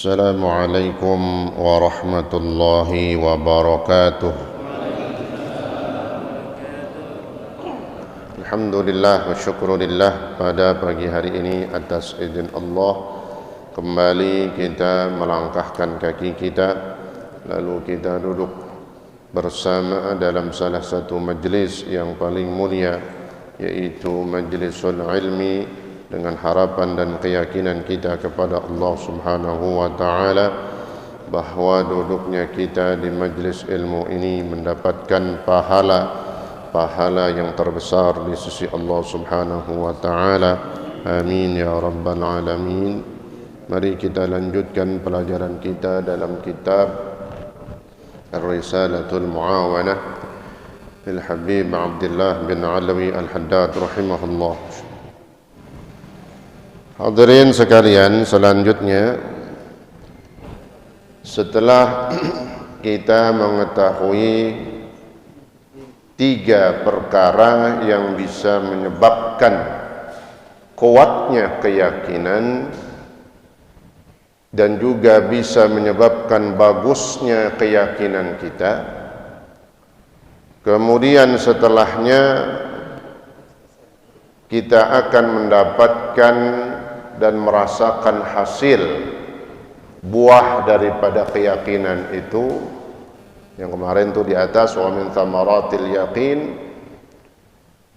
Assalamualaikum warahmatullahi wabarakatuh. Alhamdulillah wa syukurillah, pada pagi hari ini atas izin Allah kembali kita melangkahkan kaki kita, lalu kita duduk bersama dalam salah satu majlis yang paling mulia, yaitu majlisul ilmi, dengan harapan dan keyakinan kita kepada Allah Subhanahu wa ta'ala bahwa duduknya kita di majlis ilmu ini mendapatkan pahala yang terbesar di sisi Allah Subhanahu wa ta'ala. Amin ya rabbal alamin. Mari kita lanjutkan pelajaran kita dalam kitab Ar-Risalatul Muawanah Bil Habib Abdullah bin Alawi Al-Haddad rahimahullah. Hadirin sekalian, selanjutnya setelah kita mengetahui 3 perkara yang bisa menyebabkan kuatnya keyakinan dan juga bisa menyebabkan bagusnya keyakinan kita, kemudian setelahnya kita akan mendapatkan dan merasakan hasil buah daripada keyakinan itu yang kemarin itu di atas, wa min thamaratil yaqin.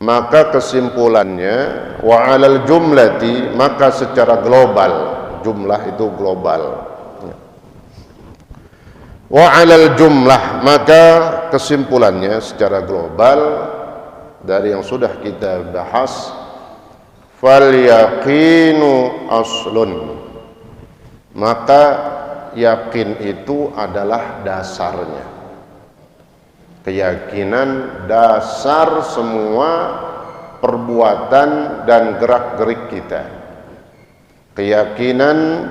Maka kesimpulannya, wa alal jumlati, maka secara global, jumlah itu global, wa alal jumlah, maka kesimpulannya secara global dari yang sudah kita bahas, fal yaqinu aslun, maka yakin itu adalah dasarnya. Keyakinan dasar semua perbuatan dan gerak-gerik kita. Keyakinan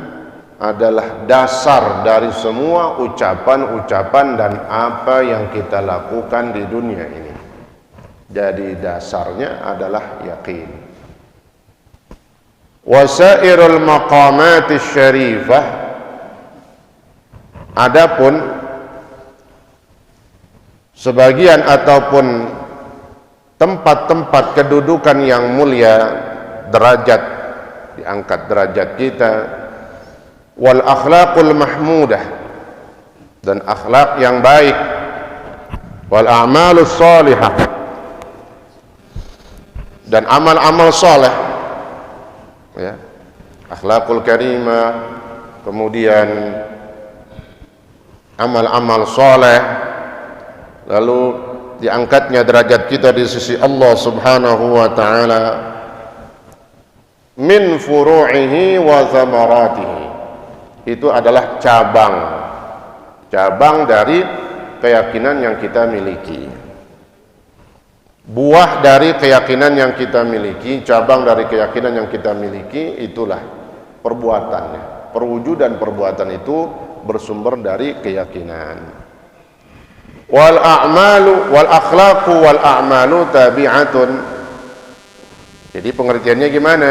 adalah dasar dari semua ucapan-ucapan dan apa yang kita lakukan di dunia ini. Jadi dasarnya adalah yakin. Wasairul maqamatis syarifah, adapun sebagian ataupun tempat-tempat kedudukan yang mulia, derajat, diangkat derajat kita, wal akhlaqul mahmudah, dan akhlak yang baik, wal a'malus salihah, dan amal-amal saleh, ya, akhlakul karimah, kemudian amal-amal soleh, lalu diangkatnya derajat kita di sisi Allah Subhanahu wa ta'ala, min furu'ihi wa thamaratihi, itu adalah cabang dari keyakinan yang kita miliki. Buah dari keyakinan yang kita miliki, cabang dari keyakinan yang kita miliki, itulah perbuatannya. Perwujudan perbuatan itu bersumber dari keyakinan. Wal a'malu wal akhlaqu wal a'malu tabi'atun. Jadi pengertiannya gimana?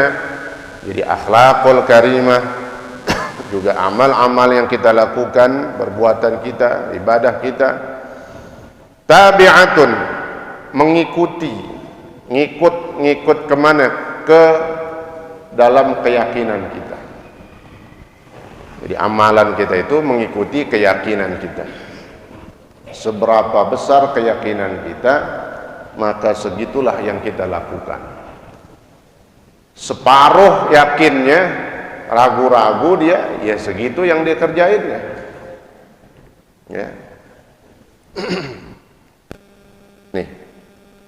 Jadi akhlaqul karimah, juga amal-amal yang kita lakukan, perbuatan kita, ibadah kita, tabi'atun, mengikuti, ngikut kemana? Ke dalam keyakinan kita. Jadi amalan kita itu mengikuti keyakinan kita. Seberapa besar keyakinan kita, maka segitulah yang kita lakukan. Separuh yakinnya, ragu-ragu dia, ya segitu yang dia kerjainnya, ya. Nih,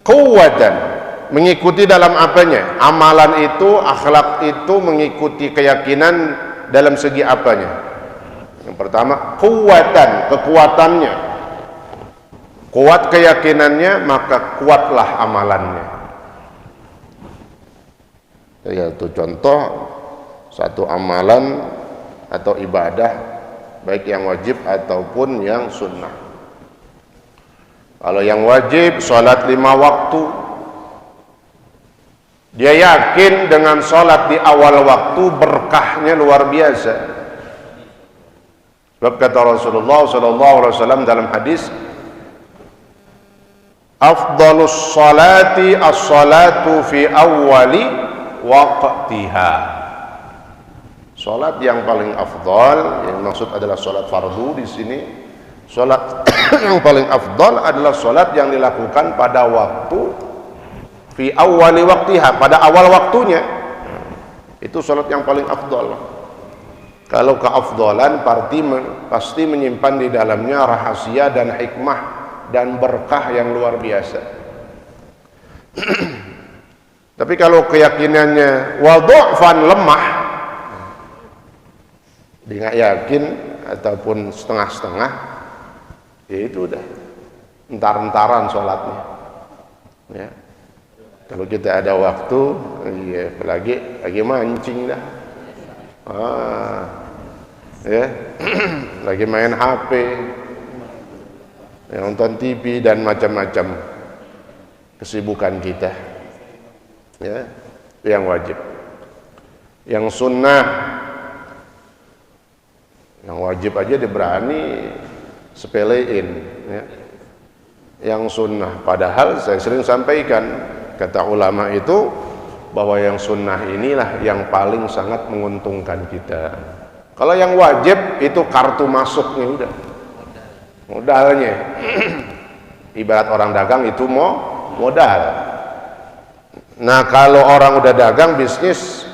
kuwatan, mengikuti dalam apanya? Amalan itu, akhlak itu mengikuti keyakinan dalam segi apanya? Yang pertama, kuwatan, kekuatannya. Kuat keyakinannya, maka kuatlah amalannya. Ya, itu contoh satu amalan atau ibadah, baik yang wajib ataupun yang sunnah. Kalau yang wajib, sholat 5 waktu, dia yakin dengan sholat di awal waktu berkahnya luar biasa. Sebab kata Rasulullah sallallahu alaihi wasallam dalam hadis, afdhalus salati as-salatu fi awwali waqtiha. Salat yang paling afdal, yang maksud adalah salat fardu di sini. Salat yang paling afdal adalah salat yang dilakukan pada waktu fi awwali waqtiha, pada awal waktunya. Itu salat yang paling afdal. Kalau keafdalan pasti menyimpan di dalamnya rahasia dan hikmah dan berkah yang luar biasa. Tapi kalau keyakinannya wadha'fan, lemah, dia nggak yakin ataupun setengah-setengah, ya itu udah entar-entaran sholatnya. Ya. Kalau kita ada waktu, ya lagi mancing dah. Ya, lagi main HP, ya, nonton TV dan macam-macam kesibukan kita. Ya, yang wajib. Yang sunnah, yang wajib aja diberani sepelein. Ya. Yang sunnah, padahal saya sering sampaikan, kata ulama itu, bahwa yang sunnah inilah yang paling sangat menguntungkan kita. Kalau yang wajib itu kartu masuknya udah, modalnya. Ibarat orang dagang itu modal. Nah kalau orang udah dagang bisnis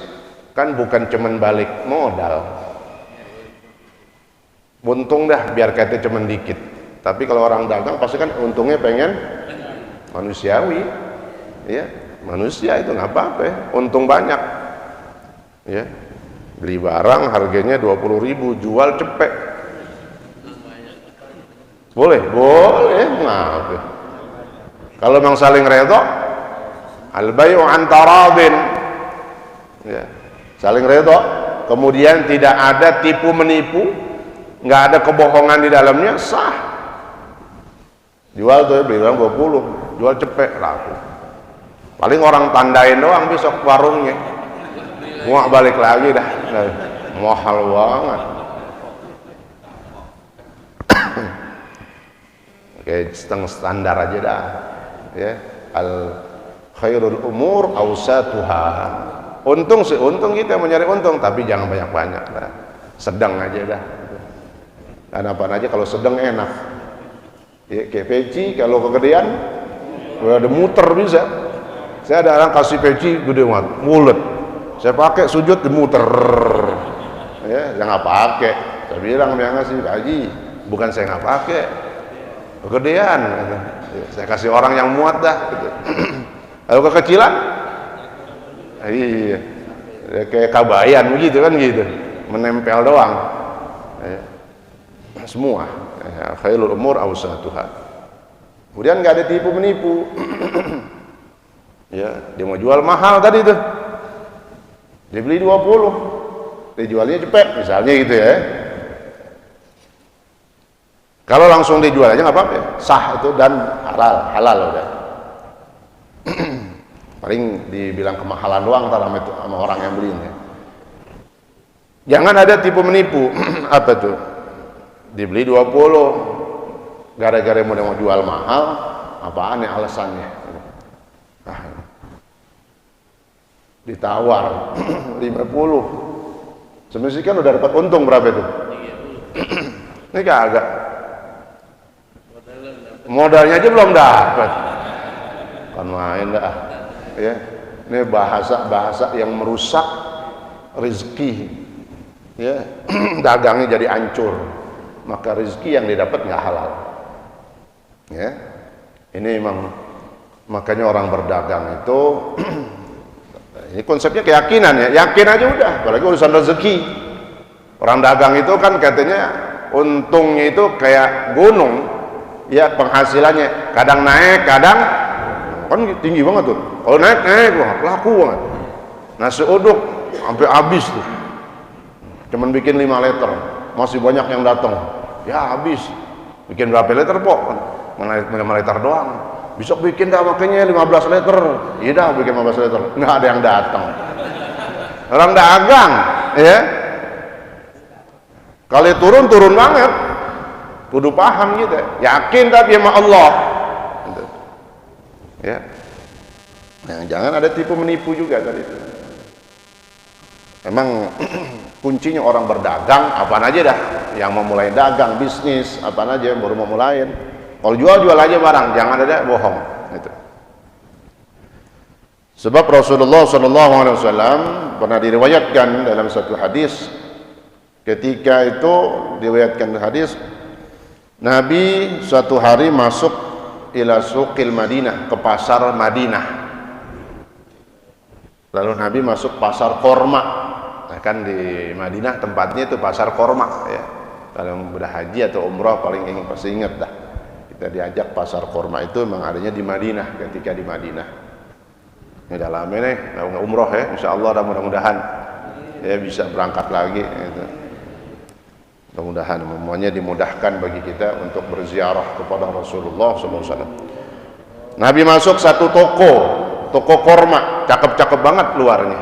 kan bukan cuman balik modal, untung dah biar kata cuman dikit. Tapi kalau orang dagang pasti kan untungnya pengen manusiawi, ya. Manusia itu nggak apa-apa ya, untung banyak ya. Beli barang harganya 20.000, jual cepet, boleh maaf ya. Kalau memang saling redho, al-bayu an taradin ya, saling redho, kemudian tidak ada tipu menipu, nggak ada kebohongan di dalamnya, sah. Jual tuh ya, beli barang 20, jual cepet, laku. Paling orang tandain doang besok warungnya, muak balik lagi dah, mahal banget. Oke, setengah standar aja dah, ya. Al khairul umur awsatuha. Untung sih, untung kita mencari untung, tapi jangan banyak-banyak dah, sedang aja dah. Dan apa aja kalau sedang enak. Ya, kayak peci kalau kegedean, udah ada muter bisa. Saya ada orang kasih peci gede banget, mulut. Saya pakai sujud dimuter. Ya, saya nggak pakai. Saya bilang dia ngasih, Pak Haji, bukan saya nggak pakai, kegedean. Gitu. Ya, saya kasih orang yang muat dah. Gitu. Kalau kekecilan, iya, ya, kayak kabayan begitu kan gitu, menempel doang. Ya, semua. Ya, khairul umur awsatuha. Kemudian nggak ada tipu menipu. Ya, dia mau jual mahal tadi tuh, dia beli 20, dia jualnya cepet misalnya gitu ya. Kalau langsung dijual aja nggak apa-apa ya, sah itu dan halal udah. Paling dibilang kemahalan doang sama orang yang belinya. Jangan ada tipu menipu. Apa tuh, dibeli 20 gara-gara mau jual mahal, apaan ya alasannya. Ditawar 50, semestinya kan udah dapat untung berapa itu? Ini kagak, modalnya aja belum dapat, kan main dah ya. Ini bahasa yang merusak rezeki ya. Dagangnya jadi hancur, maka rezeki yang didapat nggak halal ya. Ini memang makanya orang berdagang itu ini konsepnya keyakinan ya, yakin aja udah, apalagi urusan rezeki. Orang dagang itu kan katanya untungnya itu kayak gunung ya, penghasilannya kadang naik kadang kan tinggi banget tuh. Kalau naik wah laku banget, nasi uduk sampai habis tuh, cuman bikin 5 liter masih banyak yang datang ya, habis. Bikin berapa liter pok? 5 liter doang. Besok bikin dah makanya 15 liter. Iya dah bikin 15 liter. Nggak ada yang datang. Orang dagang, ya. Kalau turun banget, kudu paham gitu, yakin tapi sama Allah gitu. Ya, jangan ada tipu menipu juga tadi itu. Emang kuncinya orang berdagang apaan aja dah, yang mau mulai dagang bisnis apaan aja baru mau mulain. Kalau jual aja barang, jangan ada bohong gitu. Sebab Rasulullah SAW pernah diriwayatkan dalam satu hadis, ketika itu diriwayatkan hadis, Nabi suatu hari masuk ila suqil Madinah, ke pasar Madinah. Lalu Nabi masuk pasar korma. Nah, kan di Madinah tempatnya itu pasar korma ya. Kalau udah haji atau umrah paling ingin pasti ingat dah. Kita diajak pasar korma itu memang adanya di Madinah ketika di Madinah. Ini udah lama nih, nggak umroh ya, insya Allah mudah-mudahan ya bisa berangkat lagi gitu. Mudah-mudahan semuanya dimudahkan bagi kita untuk berziarah kepada Rasulullah SAW. Nabi masuk satu toko korma, cakep-cakep banget luarnya,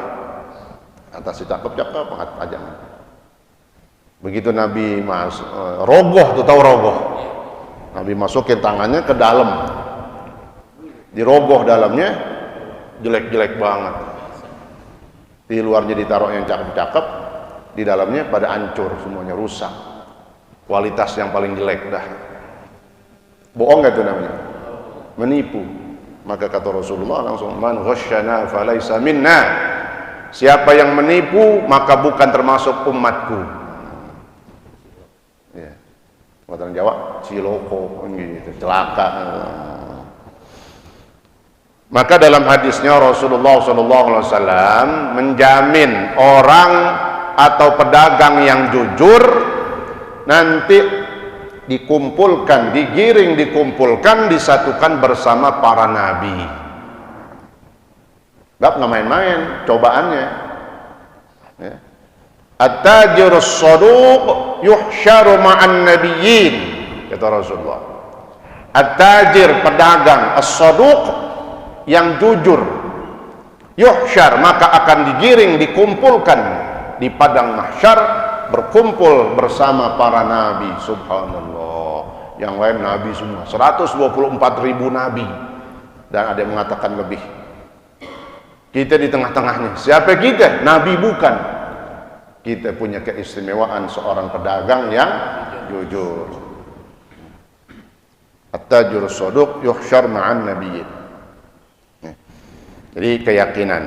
atasnya cakep-cakep banget pajang. Begitu Nabi rogoh tuh, tahu rogoh? Nabi masukin tangannya ke dalam, dirogoh dalamnya, jelek-jelek banget. Di luarnya ditaruh yang cakep-cakep, di dalamnya pada hancur semuanya, rusak, kualitas yang paling jelek dah. Bohong gak itu namanya? Menipu. Maka kata Rasulullah langsung, man ghasyana falaysa minna, siapa yang menipu maka bukan termasuk umatku. Ya, orang Jawa ciloko gitu, celaka. Maka dalam hadisnya Rasulullah SAW menjamin orang atau pedagang yang jujur nanti dikumpulkan, dikumpulkan, disatukan bersama para nabi. Nggak main-main cobaannya. Ya. At-tajirus saduq yuhsyaru ma'an nabiyyin, kata Rasulullah. At-tajir, pedagang, as-saduq, yang jujur, yuhsyar, maka akan dikumpulkan di padang mahsyar, berkumpul bersama para nabi. Subhanallah, yang lain nabi semua, 124.000 nabi, dan ada yang mengatakan lebih. Kita di tengah-tengahnya. Siapa kita? Nabi bukan. Kita punya keistimewaan seorang pedagang yang jujur. At-tajirus saduq yuhsyar ma'an nabiyyin. Jadi keyakinan.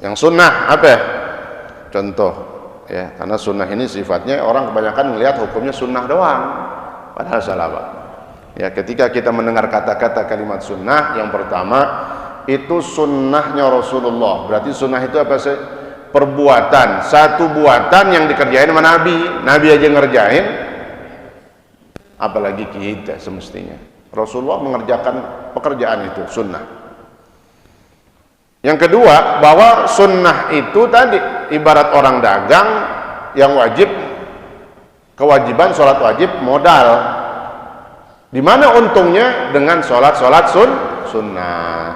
Yang sunnah apa? Contoh ya, karena sunnah ini sifatnya orang kebanyakan melihat hukumnya sunnah doang, padahal salah Pak. Ya, ketika kita mendengar kata-kata kalimat sunnah, yang pertama itu sunnahnya Rasulullah. Berarti sunnah itu apa sih? Perbuatan, satu buatan yang dikerjain sama Nabi aja ngerjain, apalagi kita semestinya. Rasulullah mengerjakan pekerjaan itu, sunnah. Yang kedua, bahwa sunnah itu tadi ibarat orang dagang yang wajib, kewajiban sholat wajib modal. Di mana untungnya dengan sholat sunnah?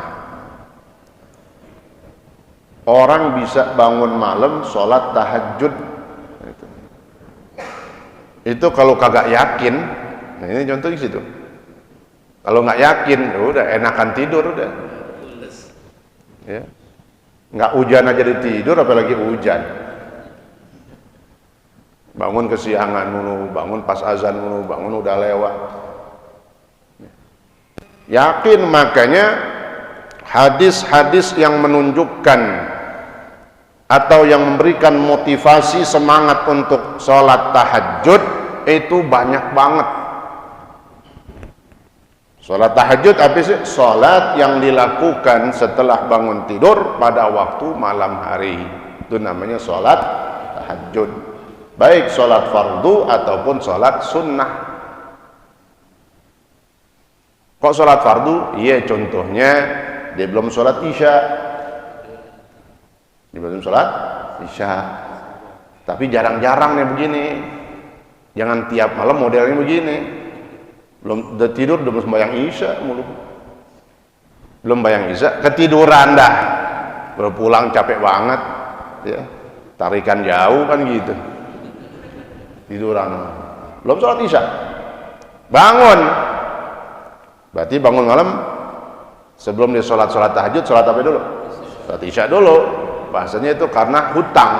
Orang bisa bangun malam sholat tahajud. Itu kalau kagak yakin, nah ini contoh di situ. Kalau nggak yakin, udah enakan tidur udah. Ya. Nggak hujan aja tidur, apalagi hujan. Bangun kesiangan mulu, bangun pas azan mulu, bangun udah lewat. Yakin, makanya hadis-hadis yang menunjukkan atau yang memberikan motivasi semangat untuk sholat tahajud itu banyak banget. Sholat tahajud apa sih? Sholat yang dilakukan setelah bangun tidur pada waktu malam hari. Itu namanya sholat tahajud. Baik sholat fardu ataupun sholat sunnah. Kok sholat fardu? Iya, contohnya dia belum sholat isya. Dia belum sholat isya. Tapi jarang-jarang nih begini. Jangan tiap malam modelnya begini. Belum udah tidur, udah sembahyang isya mulu. Belum bayang isya, ketiduran dah. Baru pulang capek banget, ya. tarikan jauh kan gitu, tiduran, belum sholat isya, bangun, berarti bangun malam sebelum dia sholat tahajud, sholat apa dulu? Sholat isya dulu. Bahasanya itu karena hutang,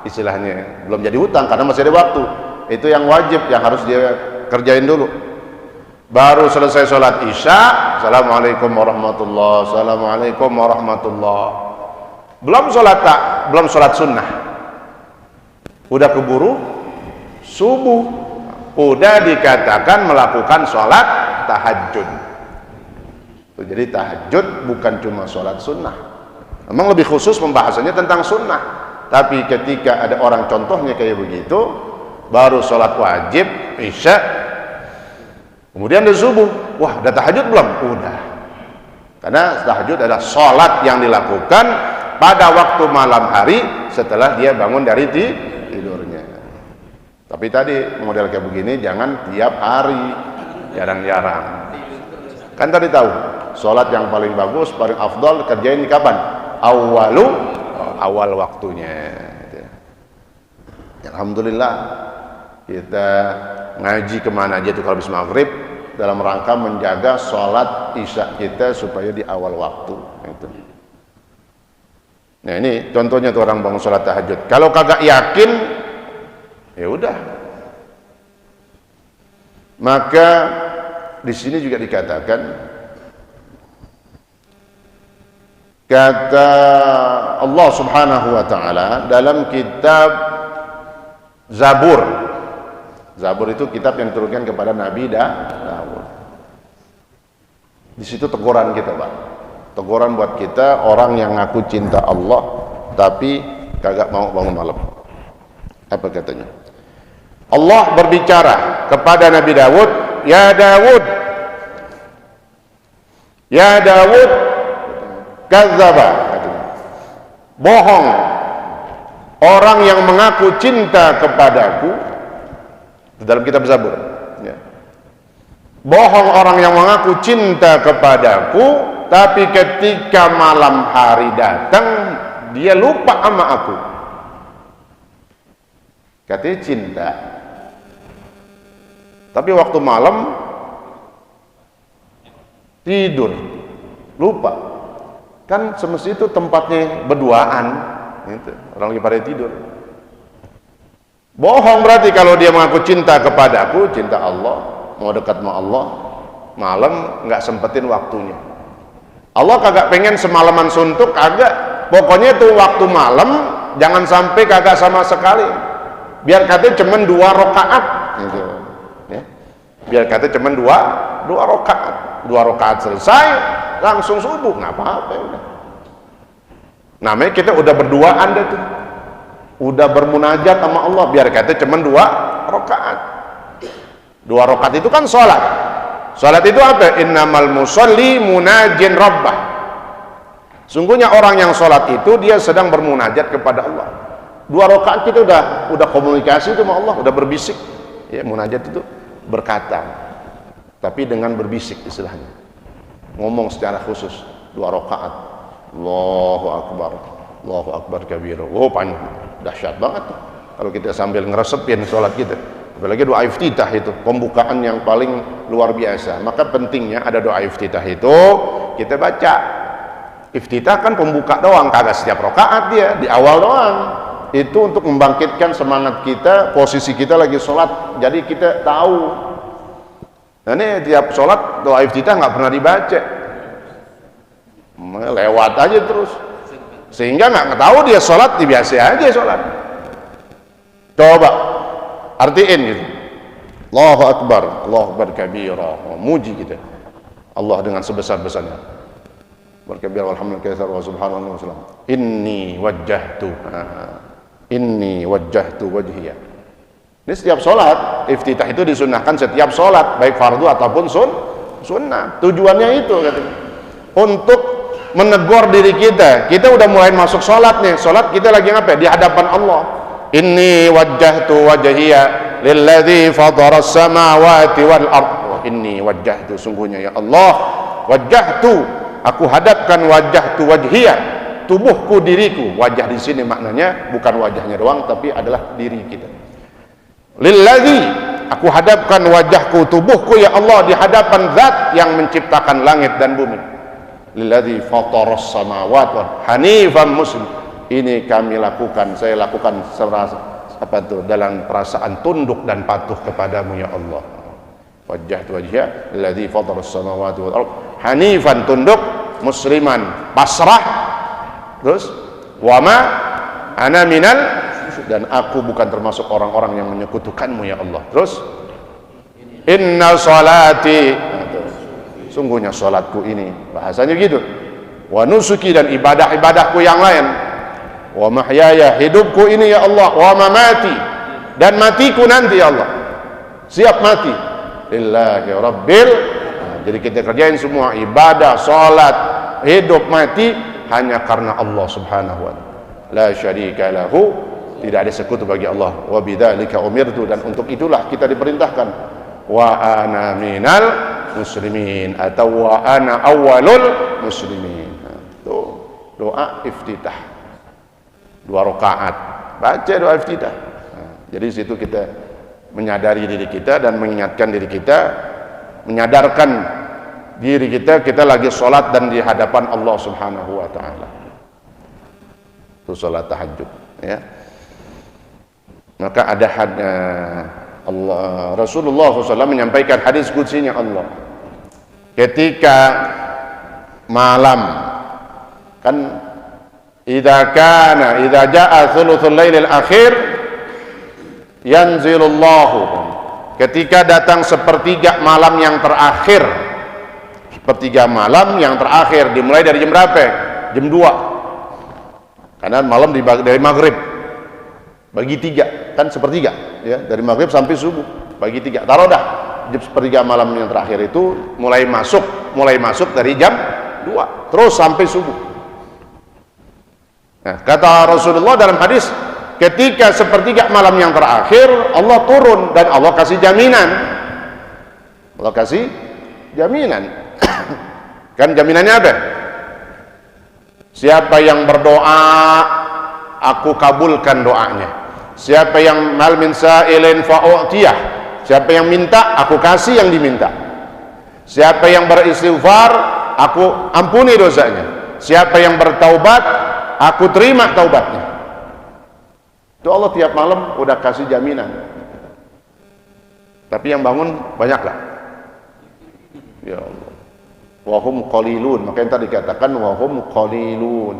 istilahnya belum jadi hutang karena masih ada waktu. Itu yang wajib, yang harus dia kerjain dulu. Baru selesai sholat isya, assalamualaikum warahmatullah, assalamualaikum warahmatullah. Belum sholat sunnah, udah keburu subuh, udah dikatakan melakukan sholat tahajud. Jadi tahajud bukan cuma sholat sunnah, memang lebih khusus pembahasannya tentang sunnah. Tapi ketika ada orang contohnya kayak begitu, baru sholat wajib isya, kemudian ada subuh, wah udah tahajud belum? Udah. Karena tahajud adalah sholat yang dilakukan pada waktu malam hari setelah dia bangun dari tidurnya. Tapi tadi model kayak begini jangan tiap hari, jarang-jarang. Kan tadi tahu sholat yang paling bagus, paling afdal kerjain di kapan? Awal waktunya. Alhamdulillah kita ngaji kemana aja tuh kalau habis maghrib, dalam rangka menjaga sholat isya kita supaya di awal waktu. Itu. Nah ini contohnya tuh orang bangun sholat tahajud. Kalau kagak yakin, ya udah. Maka di sini juga dikatakan, kata Allah Subhanahu wa taala dalam kitab Zabur. Zabur itu kitab yang diturunkan kepada Nabi Daud. Di situ teguran kita, Pak. Teguran buat kita orang yang ngaku cinta Allah tapi kagak mau bangun malam. Apa katanya? Allah berbicara kepada Nabi Daud, "Ya Daud, ya Daud, kadzaba." Bohong orang yang mengaku cinta kepadaku. Dalam kitab Zabur ya. Bohong orang yang mengaku cinta kepadaku, tapi ketika malam hari datang dia lupa sama aku. Katanya cinta, tapi waktu malam tidur, lupa. Kan semestinya itu tempatnya berduaan gitu. Orang lagi pada tidur. Bohong berarti kalau dia mengaku cinta kepadaku, cinta Allah, mau dekat sama Allah, malam nggak sempetin waktunya. Allah kagak pengen semalaman suntuk, kagak. Pokoknya tuh waktu malam jangan sampai kagak sama sekali. Biar katanya cuma 2 rakaat gitu. Ya. Biar katanya cuma 2 rakaat. 2 rakaat selesai langsung subuh, nggak apa-apa udah. Namanya kita udah berduaan deh tuh. Udah bermunajat sama Allah, biar kata cuma 2 rakaat. 2 rakaat itu kan sholat. Sholat itu apa? Innamal musalli munajin rabbah. Sungguhnya orang yang sholat itu dia sedang bermunajat kepada Allah. 2 rakaat kita udah komunikasi itu sama Allah, udah berbisik. Ya, munajat itu berkata, tapi dengan berbisik istilahnya. Ngomong secara khusus 2 rakaat. Allahu Akbar, Allahu Akbar kabira. Oh panjang, dahsyat banget tuh. Kalau kita sambil ngeresepin sholat kita, apalagi doa iftitah itu pembukaan yang paling luar biasa. Maka pentingnya ada doa iftitah itu kita baca. Iftitah kan pembuka doang, kagak setiap rakaat dia, di awal doang. Itu untuk membangkitkan semangat kita, posisi kita lagi sholat, jadi kita tahu. Nah ini tiap sholat doa iftitah nggak pernah dibaca, lewat aja terus, sehingga nggak tahu dia sholat, biasa aja sholat. Coba artiin gitu, Allahu Akbar, Allahu Akbar kabira, muji kita Allah dengan sebesar-besarnya. Berkabir alhamdulillah wa subhanallah wa sallam. Inni wajjahtu wajhiya. Ini setiap sholat, iftitah itu disunnahkan setiap sholat, baik fardu ataupun sunnah. Tujuannya itu katanya, untuk menegur diri kita. Kita udah mulai masuk sholat nih, sholat kita lagi ngapain? Di hadapan Allah. Inni wajjahtu wajhiya lilladzi fatara as-samawati wal ard. Inni wajjahtu, sungguhnya ya Allah, wajjahtu, aku hadapkan wajjahtu wajhiya, tubuhku, diriku. Wajah di sini maknanya bukan wajahnya doang, tapi adalah diri kita. Lilladzi, aku hadapkan wajahku, tubuhku ya Allah di hadapan zat yang menciptakan langit dan bumi. Lilladzi fataras samawati wal hanifan muslim. Ini kami lakukan, saya lakukan dalam perasaan tunduk dan patuh kepadamu ya Allah. Wajjahtu wajhiya alladzi fataras samawati wal ardh hanifan, tunduk, musliman, pasrah, terus wama ana minal, dan aku bukan termasuk orang-orang yang menyekutukanmu ya Allah. Terus inna salati, sungguhnya salatku ini, bahasanya gitu, wa nusuki, dan ibadah-ibadahku yang lain, wa mahyaya, hidupku ini ya Allah, wa mamati, dan matiku nanti ya Allah, siap mati, lillahi rabbil. Jadi kita kerjain semua ibadah, salat, hidup, mati hanya karena Allah subhanahu wa ta'ala, la syarika lahu, tidak ada sekutu bagi Allah. Wa bidzalika umirtu, dan untuk itulah kita diperintahkan. Wa ana minal muslimin, atau wa ana awwalul muslimin. Tuh doa iftitah 2 rakaat, baca doa iftitah. Jadi situ kita menyadari diri kita dan mengingatkan diri kita, menyadarkan diri kita, kita lagi sholat dan di hadapan Allah subhanahu wa ta'ala. Itu sholat tahajud ya. Maka ada Rasulullah SAW menyampaikan hadis qudsinya Allah, ketika malam kan, idza jaa thuluthul lailil akhir yanzilullahu, ketika datang sepertiga malam yang terakhir, sepertiga malam yang terakhir dimulai dari jam berapa? Jam 2, karena malam dari maghrib bagi 3 kan, sepertiga ya, dari maghrib sampai subuh bagi 3, taruh dah jam sepertiga malam yang terakhir itu mulai masuk dari jam 2 terus sampai subuh. Nah, kata Rasulullah dalam hadis, ketika sepertiga malam yang terakhir Allah turun dan Allah kasih jaminan. Allah kasih jaminan. Kan jaminannya apa? Siapa yang berdoa, aku kabulkan doanya. Siapa yang mal min sa'ilin fa'u'tiyah, siapa yang minta, aku kasih yang diminta. Siapa yang beristighfar, aku ampuni dosanya. Siapa yang bertaubat, aku terima taubatnya. Itu Allah tiap malam udah kasih jaminan. Tapi yang bangun banyaklah. Ya Allah. Wahum qalilun, maka yang tadi dikatakan wahum qalilun.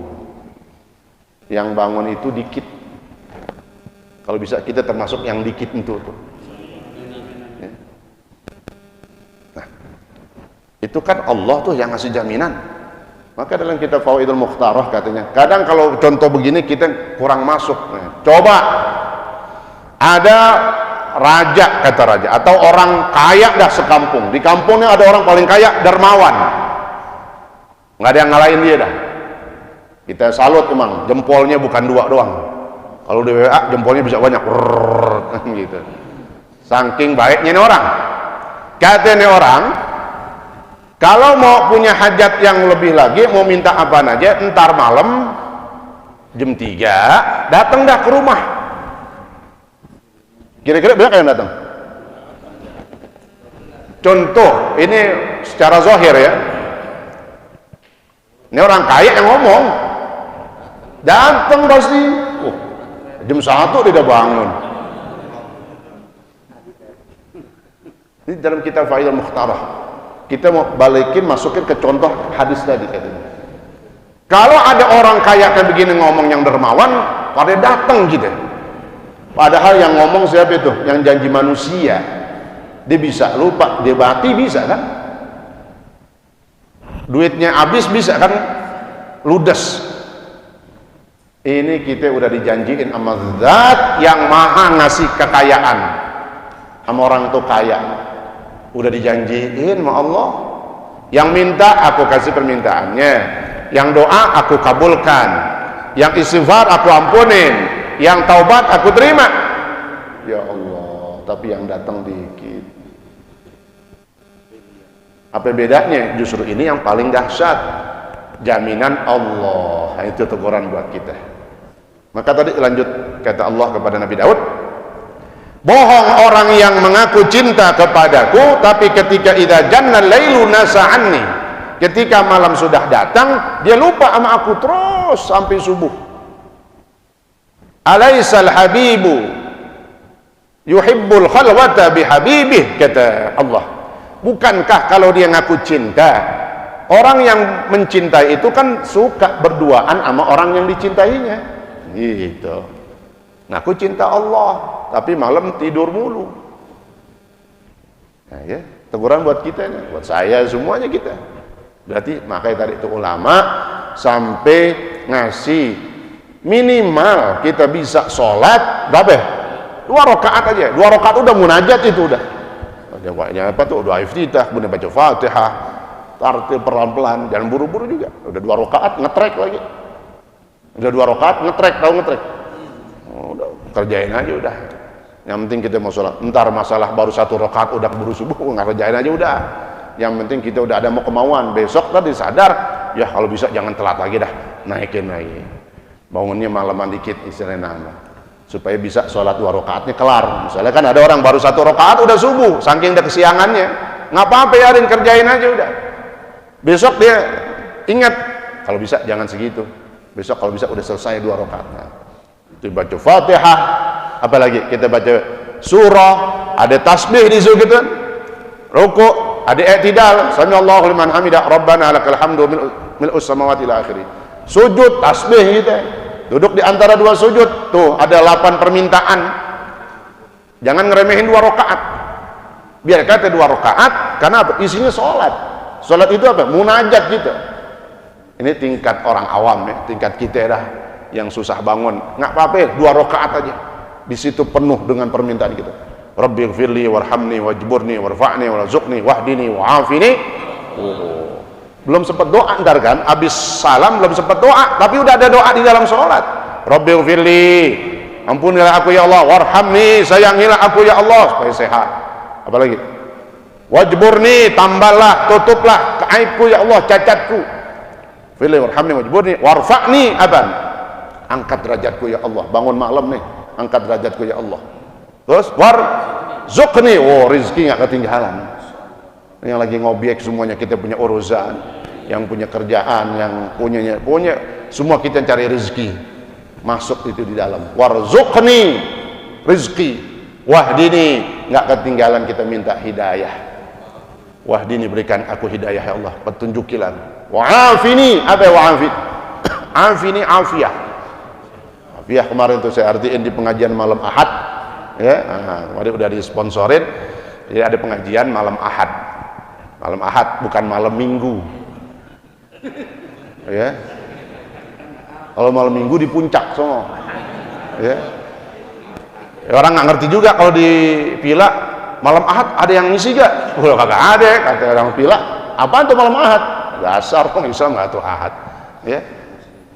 Yang bangun itu dikit. Kalau bisa kita termasuk yang dikit itu tuh. Ya. Nah, itu kan Allah tuh yang ngasih jaminan. Maka dalam kitab Fawaidul Mukhtarah katanya, kadang kalau contoh begini kita kurang masuk. Nah, coba ada raja, kata raja, atau orang kaya dah sekampung, di kampungnya ada orang paling kaya, dermawan, nggak ada yang ngalahin dia dah. Kita salut emang, jempolnya bukan 2 doang. Kalau di WA jempolnya bisa banyak, gitu. Saking baiknya nih orang. Katanya orang, kalau mau punya hajat yang lebih lagi, mau minta apa aja, ntar malam jam 3 datang dah ke rumah. Kira-kira berapa yang datang? Contoh, ini secara zahir ya. Ini orang kaya yang ngomong. Datang pasti. Jam 1 dia udah bangun. Ini dalam kitab Fawaidul Mukhtarah. Kita mau balikin, masukin ke contoh hadis tadi katanya. Kalau ada orang kaya kayak begini ngomong yang dermawan, pada datang gitu. Padahal yang ngomong siapa itu? Yang janji manusia. Dia bisa lupa, dia bati bisa kan? Duitnya habis bisa kan? Ludes. Ini kita udah dijanjiin sama zat yang maha ngasih kekayaan. Sama orang tuh kaya. Udah dijanjiin sama Allah. Yang minta aku kasih permintaannya. Yang doa aku kabulkan. Yang istighfar aku ampunin. Yang taubat aku terima. Ya Allah, tapi yang datang dikit. Apa bedanya? Justru ini yang paling dahsyat. jaminan Allah. Itu teguran buat kita. Maka tadi lanjut kata Allah kepada Nabi Daud, bohong orang yang mengaku cinta kepadaku, tapi ketika idza janna lailu nasa'anni, ketika malam sudah datang dia lupa sama aku terus sampai subuh. Alaisal habibu yuhibbul khalwata bihabibih, kata Allah. Bukankah kalau dia ngaku cinta, orang yang mencintai itu kan suka berduaan sama orang yang dicintainya gitu. Ngaku cinta Allah tapi malam tidur mulu. Nah, ya, teguran buat kita nih, buat saya, semuanya kita. Berarti makanya tadi itu ulama sampai ngasih minimal kita bisa sholat berapa ya? 2 rakaat aja. 2 rakaat udah munajat itu udah. Ada apa tuh? Doa iftitah, kemudian baca Fatihah, tartil pelan-pelan, jangan buru-buru juga. Udah 2 rakaat ngetrek lagi. Udah 2 rakaat ngetrek, tahu ngetrek? Udah kerjain aja udah. Yang penting kita mau sholat. Ntar masalah baru 1 rakaat udah keburu subuh, nggak kerjain aja udah. Yang penting kita udah ada mau kemauan. Besok tadi sadar, ya kalau bisa jangan telat lagi dah, naikin lagi. Bangunnya malaman dikit istilahnya nama, supaya bisa sholat 2 rakaatnya kelar. Misalnya kan ada orang baru 1 rakaat udah subuh, saking udah kesiangannya, nggak apa-apa yarin, kerjain aja udah. Besok dia ingat, kalau bisa jangan segitu. Besok kalau bisa udah selesai 2 rakaat. Nah, itu baca Fatihah, apalagi kita baca surah, ada tasbih di situ gitu, rukuk, ada i'tidal, sami Allahu liman hamidah, rabbana lakal hamdu mil'us samawati ila akhiri. Sujud tasbih gitu. Duduk di antara 2 sujud, tuh ada 8 permintaan. Jangan ngeremehin 2 rakaat. Biar kata 2 rakaat, karena apa? Isinya sholat. Sholat itu apa? Munajat gitu. Ini tingkat orang awam ya, tingkat kita dah yang susah bangun. Nggak apa-apa, 2 rakaat aja. Di situ penuh dengan permintaan kita. Rabbighfirli warhamni wajburni warfa'ni warzuqni wahdini wa'afini. Belum sempat doa ntar kan, habis salam belum sempat doa, tapi udah ada doa di dalam sholat. Rabbighfirli, ampunilah aku ya Allah, warhamni, sayangilah aku ya Allah supaya sehat. Apalagi? Wajburni, tambahlah, tutuplah keaibku ya Allah, cacatku. Firli warhamni wajburni warfa'ni, aban, angkat derajatku ya Allah. Bangun malam nih, angkat derajatku ya Allah. Terus warzuqni, rizki nggak ketinggalan. Yang lagi ngobiek semuanya kita punya urusan, yang punya kerjaan, yang punya semua kita cari rezeki, masuk itu di dalam. Warzuqni, rezeki. Wahdini, nggak ketinggalan kita minta hidayah. Wahdini, berikan aku hidayah ya Allah, petunjukilah. Wa'afini, apa wa'afid? Afini afiyah. Afiyah kemarin tuh saya artiin di pengajian malam Ahad, ya. Kemarin udah disponsorin, jadi ada pengajian malam Ahad. Malam Ahad, bukan malam Minggu. Ya. Kalau malam Minggu di puncak semua. Ya. Orang nggak ngerti juga kalau di villa malam Ahad ada yang ngisi gak? Udah kagak ada, kata orang villa. Apaan tuh malam Ahad? Dasar kok Islam nggak tuh Ahad. Ya.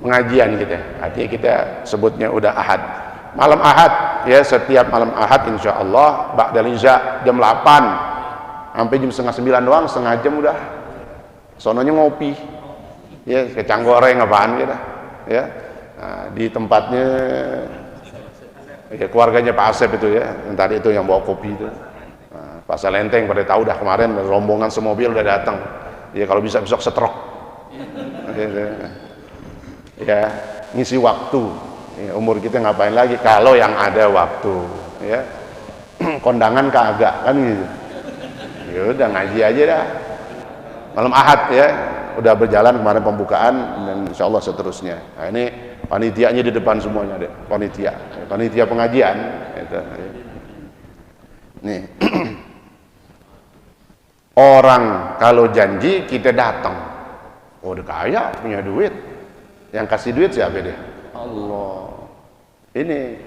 Pengajian kita. Artinya kita sebutnya udah Ahad. Malam Ahad, ya, setiap malam Ahad insya Allah ba'dal isya jam 8 sampai jam setengah 9 doang, setengah jam udah. Sononya ngopi, ya, kecang goreng apaan gitu, ya. Nah, di tempatnya ya, keluarganya Pak Asep itu ya, yang tadi itu yang bawa kopi itu. Nah, Pak Salenteng pada tahu dah kemarin rombongan semobil udah datang. Ya kalau bisa besok setrok. Ya, ngisi waktu. Ya, umur kita ngapain lagi kalau yang ada waktu, ya. Kondangan kagak kan gitu. Ya udah ngaji aja dah. Malam Ahad ya, udah berjalan kemarin pembukaan dan insya Allah seterusnya. Nah, ini panitianya di depan semuanya deh, panitia pengajian. Gitu. Nih, orang kalau janji kita datang, oh udah kaya, punya duit, yang kasih duit siapa dia? Allah. Ini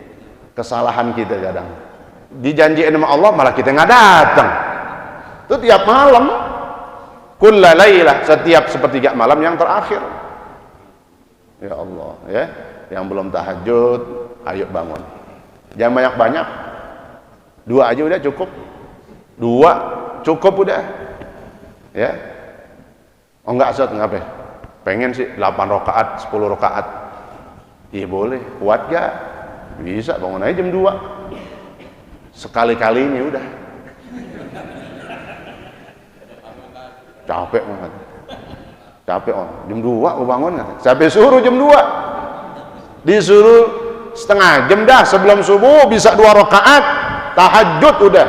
kesalahan kita kadang. Dijanjiin sama Allah malah kita nggak datang. Itu tiap malam, kulla lailah, setiap sepertiga malam yang terakhir. Ya Allah, ya, yang belum tahajud, ayo bangun. Jangan banyak-banyak. 2 aja udah cukup. 2 cukup udah. Ya. Oh enggak, Ustaz, ngapain? pengen sih 8 rakaat, 10 rakaat. Iya boleh, kuat gak? Bisa, bangun aja jam 2. Sekali-kalinya udah. Capek banget. Capek jam 2 gua bangun gak? Sampai suruh jam 2. Disuruh setengah jam dah sebelum subuh, bisa 2 rakaat. Tahajud udah.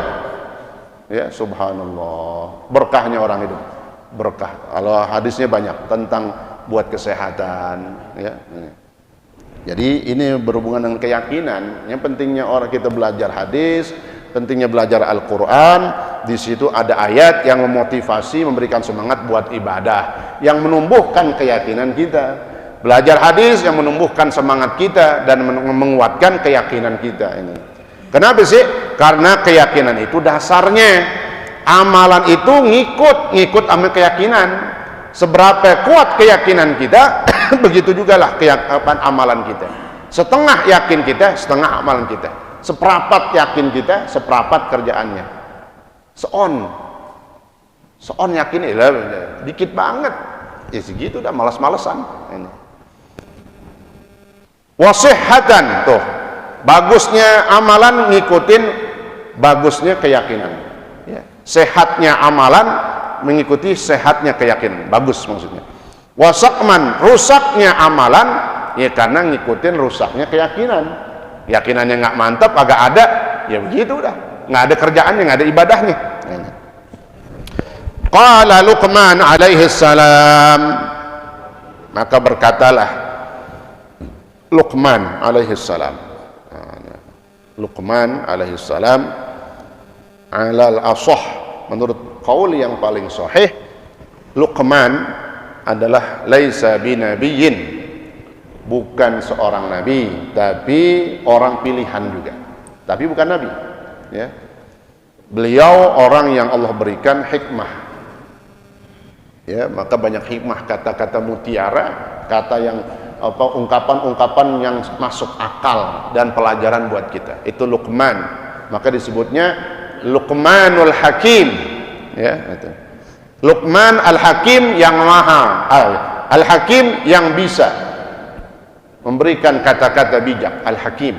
Ya, subhanallah. Berkahnya orang itu. Berkah. Kalau hadisnya banyak tentang buat kesehatan, ya. Jadi ini berhubungan dengan keyakinan. Yang pentingnya orang kita belajar hadis, pentingnya belajar Al-Quran. Di situ ada ayat yang memotivasi, memberikan semangat buat ibadah, yang menumbuhkan keyakinan kita. Belajar hadis yang menumbuhkan semangat kita dan menguatkan keyakinan kita ini. Kenapa sih? Karena keyakinan itu dasarnya. Amalan itu ngikut sama keyakinan. Seberapa kuat keyakinan kita, begitu juga lah amalan kita. Setengah yakin kita, setengah amalan kita. Seperapat yakin kita, seperapat kerjaannya. Seon yakin dikit banget. Ya segitu dah, malas-malesan. Ini. Wasihatan tuh, bagusnya amalan ngikutin bagusnya keyakinan. Ya. Sehatnya amalan mengikuti sehatnya keyakinan, bagus maksudnya. Wasakman, rusaknya amalan ya karena ngikutin rusaknya keyakinan. Keyakinannya nggak mantap, agak ada, ya begitu udah, nggak ada kerjaannya, nggak ada ibadahnya. Qala Luqman alaihi salam, maka berkatalah Luqman alaihi salam. Luqman alaihi salam alal asah, menurut qaul yang paling sahih, Luqman adalah laisa binabiyyin, bukan seorang nabi, tapi orang pilihan juga, tapi bukan nabi, ya. Beliau orang yang Allah berikan hikmah, ya, maka banyak hikmah, kata-kata mutiara, kata yang ungkapan-ungkapan yang masuk akal dan pelajaran buat kita. Itu Luqman, maka disebutnya Luqmanul Hakim, ya, itu. Luqman Al-Hakim yang maha, Al-Hakim yang bisa memberikan kata-kata bijak, Al-Hakim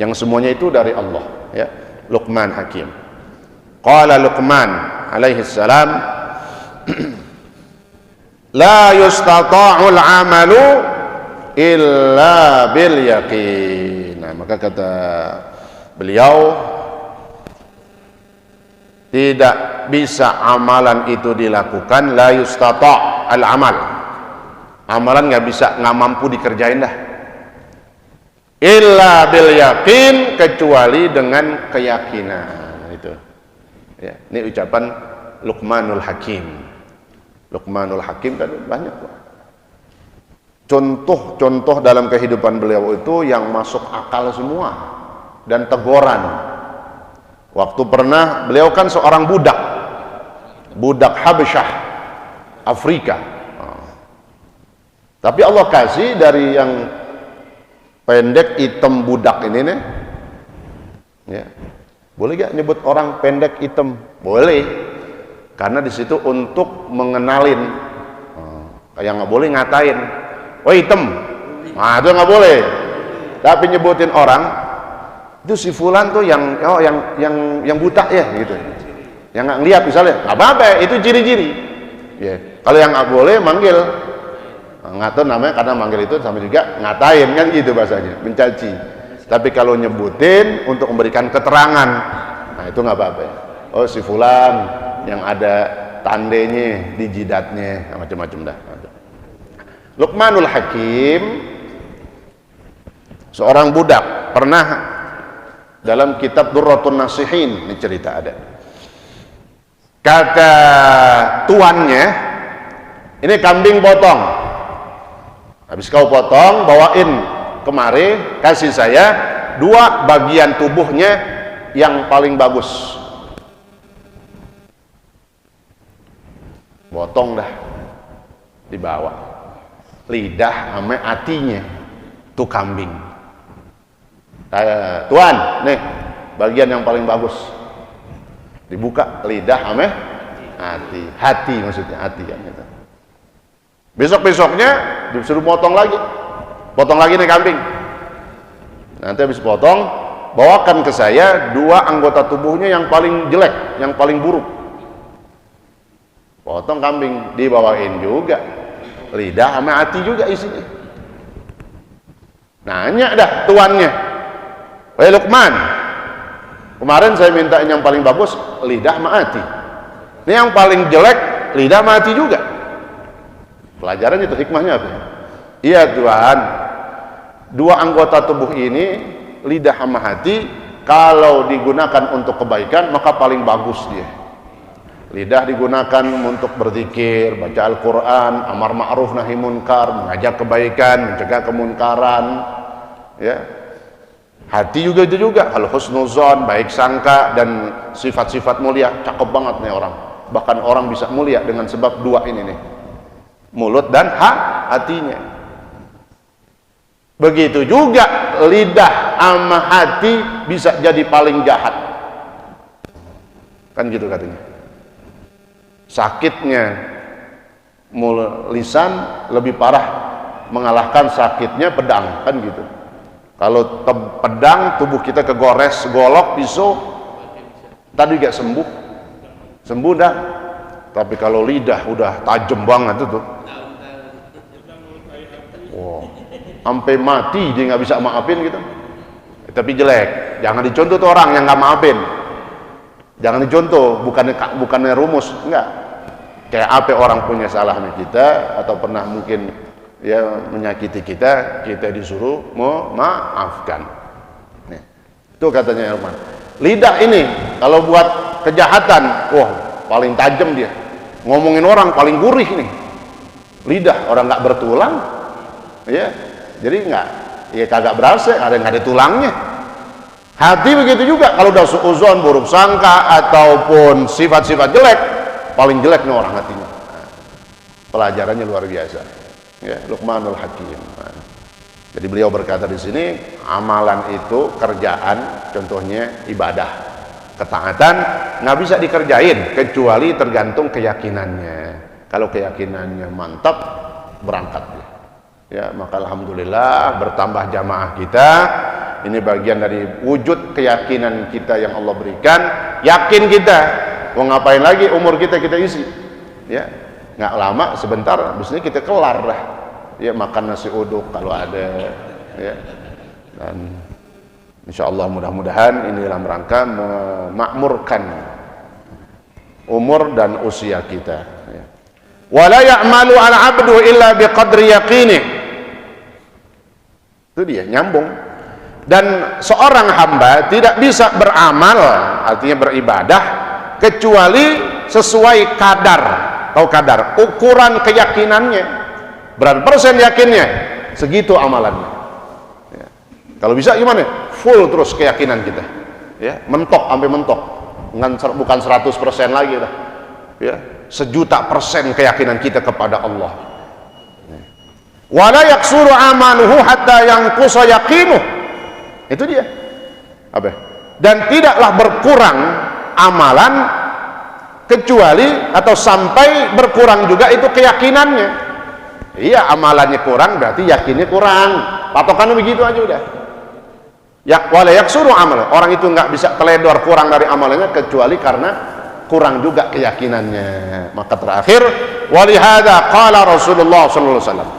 yang semuanya itu dari Allah, ya. Luqman Hakim. Qala Luqman alaihi salam, la yustata'ul amalu illa bil yaqin. Nah, maka kata beliau, tidak bisa amalan itu dilakukan, la yustata' al amal, amalan nggak bisa, nggak mampu dikerjain dah, illa bil yaqin, kecuali dengan keyakinan. Itu ya, ini ucapan Luqmanul Hakim. Luqmanul Hakim kan banyak kok contoh-contoh dalam kehidupan beliau itu yang masuk akal semua, dan teguran. Waktu pernah beliau kan seorang budak Habasyah, Afrika. Tapi Allah kasih dari yang pendek hitam budak ini nih, ya. Boleh gak nyebut orang pendek hitam? Boleh, karena di situ untuk mengenalin. Yang nggak boleh ngatain, oh hitam, nah itu nggak boleh. Tapi nyebutin orang itu si fulan tuh yang buta ya gitu, yang nggak ngeliat misalnya, nggak apa-apa, itu ciri-ciri. Ya. Kalau yang nggak boleh manggil, nggak tahu namanya, karena manggil itu sama juga ngatain kan gitu bahasanya, mencaci. Tapi kalau nyebutin untuk memberikan keterangan, nah itu nggak apa-apa. Oh si fulan yang ada tandenya di jidatnya, macam-macam dah. Luqmanul Hakim, seorang budak, pernah dalam kitab Durratun Nasihin ini cerita ada. Kata tuannya, ini kambing potong, habis kau potong, bawain kemari, kasih saya 2 bagian tubuhnya yang paling bagus. Potong dah, dibawa, lidah sama hatinya tuh kambing. Tuan, nih bagian yang paling bagus. Dibuka lidah sama hati maksudnya, hati kan gitu. Besok-besoknya disuruh potong lagi nih kambing. Nanti habis potong, bawakan ke saya 2 anggota tubuhnya yang paling jelek, yang paling buruk. Potong kambing, dibawain juga lidah sama hati juga isinya. Nanya dah tuannya, "Wahai Luqman, kemarin saya minta yang paling bagus lidah sama hati. Ini yang paling jelek lidah sama hati juga." Pelajaran itu hikmahnya apa? Iya Tuhan, 2 anggota tubuh ini, lidah sama hati, kalau digunakan untuk kebaikan maka paling bagus dia. Lidah digunakan untuk berzikir, baca Al-Quran, amar ma'ruf nahi munkar, mengajak kebaikan, mencegah kemunkaran, ya. Hati juga itu juga, al-husnuzon, baik sangka, dan sifat-sifat mulia. Cakep banget nih orang. Bahkan orang bisa mulia dengan sebab 2 ini nih, mulut dan hatinya. Begitu juga lidah sama hati bisa jadi paling jahat, kan gitu katanya. Sakitnya lisan lebih parah mengalahkan sakitnya pedang, kan gitu. Kalau pedang tubuh kita kegores, golok, pisau, tadi gak sembuh dah. Tapi kalau lidah udah tajam banget itu, wow, sampai mati dia nggak bisa maafin gitu. Tapi jelek, jangan dicontoh tuh orang yang nggak maafin. Jangan dicontoh, bukannya rumus, enggak. Kayak apa orang punya salah sama kita atau pernah mungkin ya menyakiti kita disuruh memaafkan. Nih, itu katanya Irman. Lidah ini kalau buat kejahatan, wah paling tajam dia. Ngomongin orang paling gurih nih. Lidah orang nggak bertulang, ya. Jadi ya kagak berasa, nggak ada tulangnya. Hati begitu juga, kalau udah suuzon, buruk sangka ataupun sifat-sifat jelek, paling jelek nih orang hatinya. Pelajarannya luar biasa. Ya, Luqmanul Hakim. Jadi beliau berkata di sini, amalan itu kerjaan, contohnya ibadah, ketaatan nggak bisa dikerjain kecuali tergantung keyakinannya. Kalau keyakinannya mantap, berangkat dia. Ya, maka alhamdulillah bertambah jamaah kita. Ini bagian dari wujud keyakinan kita yang Allah berikan. Yakin kita, mau ngapain lagi umur kita isi. Ya, nggak lama sebentar, abis ini kita kelar dah. Ya, makan nasi uduk kalau ada. Ya, dan insya Allah mudah-mudahan ini dalam rangka memakmurkan umur dan usia kita. Ya. Wala ya'malu al-'abdu illa biqadri yaqinih. Itu dia, nyambung. Dan seorang hamba tidak bisa beramal, artinya beribadah, kecuali sesuai kadar, tahu kadar, ukuran keyakinannya. Berapa persen yakinnya, segitu amalannya. Ya. Kalau bisa gimana? Full terus keyakinan kita, ya, mentok sampai mentok, bukan 100% lagi lah, ya, 1.000.000% keyakinan kita kepada Allah. Wala yaksuru amaluhu hatta yanqusa yaqinuh. Itu dia. Apa? Dan tidaklah berkurang amalan kecuali atau sampai berkurang juga itu keyakinannya. Iya, amalannya kurang berarti yakinnya kurang. Patokannya begitu aja udah. Ya, wala yaksuru amal. Orang itu nggak bisa teledor kurang dari amalannya kecuali karena kurang juga keyakinannya. Maka terakhir, walihada qala Rasulullah sallallahu alaihi wasallam.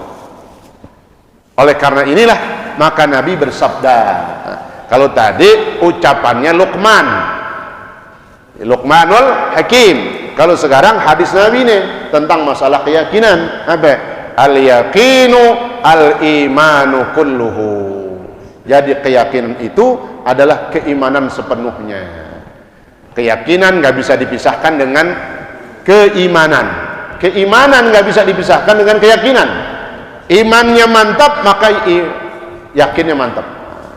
Oleh karena inilah maka Nabi bersabda. Kalau tadi ucapannya Luqmanul Hakim. Kalau sekarang hadis Nabi ini tentang masalah keyakinan. Apa? Al-yaqinu al-imanu kulluhu. Jadi keyakinan itu adalah keimanan sepenuhnya. Keyakinan nggak bisa dipisahkan dengan keimanan. Keimanan nggak bisa dipisahkan dengan keyakinan. Imannya mantap maka yakinnya mantap.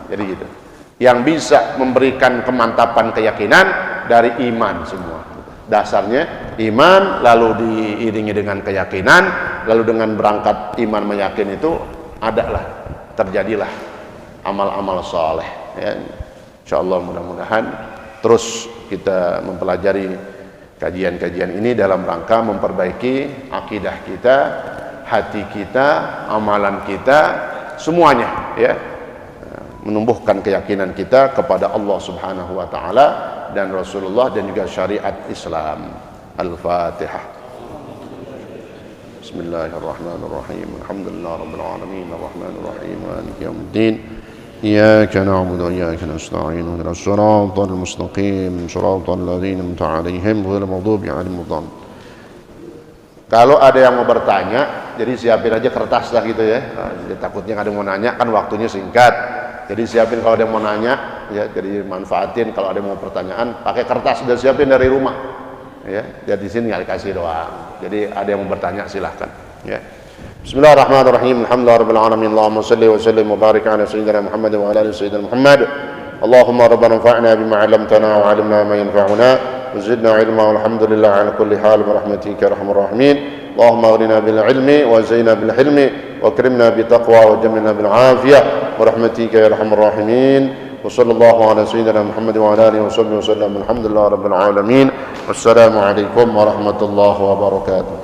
Jadi gitu. Yang bisa memberikan kemantapan keyakinan dari iman semua. Dasarnya iman, lalu diiringi dengan keyakinan, lalu dengan berangkat iman meyakin itu adalah terjadilah amal-amal soleh. Ya. Insyaallah mudah-mudahan terus kita mempelajari kajian-kajian ini dalam rangka memperbaiki akidah kita hati kita, amalan kita, semuanya ya, menumbuhkan keyakinan kita kepada Allah Subhanahu wa taala dan Rasulullah dan juga syariat Islam. Al-Fatihah. Bismillahirrahmanirrahim. Alhamdulillahirabbil alamin, arrahmanir rahim, maliki yaumiddin. Iyyaka na'budu wa iyyaka nasta'in. Ihdinas siratal mustaqim, siratal ladzina an'amta 'alaihim ghairil maghdubi 'alaihim waladdallin. Kalau ada yang mau bertanya, jadi siapin aja kertas lah gitu ya. Jadi takutnya ada yang mau nanya, kan waktunya singkat. Jadi siapin kalau ada yang mau nanya, ya. Jadi manfaatin kalau ada yang mau pertanyaan, pakai kertas sudah siapin dari rumah. Ya, jadi di sini nggak dikasih doang. Jadi ada yang mau bertanya silahkan. Ya. Bismillahirrahmanirrahim. Alhamdulillahirabbil alamin. Allahumma shalli wa sallim wa barik ala sayyidina Muhammad wa ala ali sayyidina Muhammad. Allahumma rabbana anfa'na bima 'allamtana wa 'allimna ma yanfa'una. وزدنا علما والحمد لله على كل حال برحمتك يا ارحم الراحمين اللهم اغننا بالعلم وزينا بالحلم واكرمنا بالتقوى وجملنا بالعافيه برحمتك يا ارحم الراحمين وصلى الله على سيدنا محمد وعلى اله وصحبه وسلم الحمد لله رب العالمين والسلام عليكم ورحمه الله وبركاته.